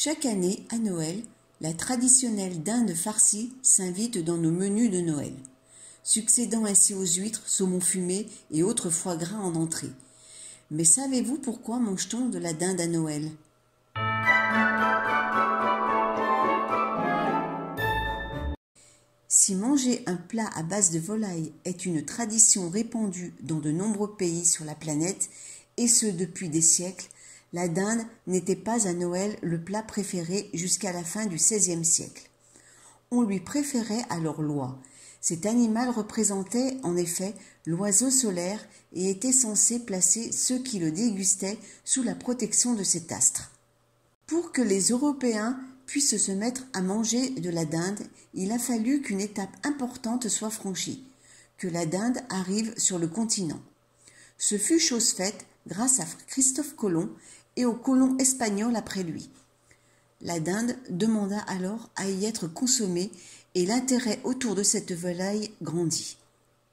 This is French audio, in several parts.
Chaque année, à Noël, la traditionnelle dinde farcie s'invite dans nos menus de Noël, succédant ainsi aux huîtres, saumons fumés et autres foie gras en entrée. Mais savez-vous pourquoi mange-t-on de la dinde à Noël ? Si manger un plat à base de volaille est une tradition répandue dans de nombreux pays sur la planète, et ce depuis des siècles, la dinde n'était pas à Noël le plat préféré jusqu'à la fin du XVIe siècle. On lui préférait alors l'oie. Cet animal représentait en effet l'oiseau solaire et était censé placer ceux qui le dégustaient sous la protection de cet astre. Pour que les Européens puissent se mettre à manger de la dinde, il a fallu qu'une étape importante soit franchie, que la dinde arrive sur le continent. Ce fut chose faite grâce à Christophe Colomb et aux colons espagnols après lui. La dinde demanda alors à y être consommée et l'intérêt autour de cette volaille grandit.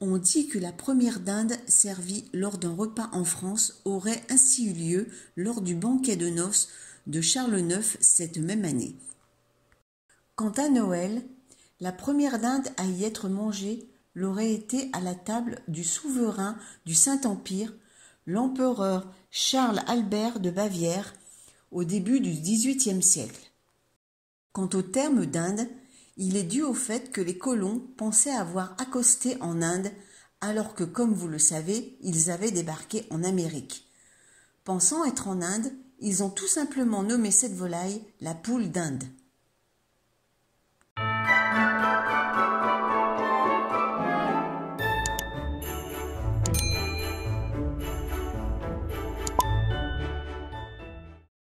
On dit que la première dinde servie lors d'un repas en France aurait ainsi eu lieu lors du banquet de noces de Charles IX cette même année. Quant à Noël, la première dinde à y être mangée l'aurait été à la table du souverain du Saint-Empire, l'empereur Charles Albert de Bavière, au début du XVIIIe siècle. Quant au terme d'Inde, il est dû au fait que les colons pensaient avoir accosté en Inde, alors que, comme vous le savez, ils avaient débarqué en Amérique. Pensant être en Inde, ils ont tout simplement nommé cette volaille la poule d'Inde.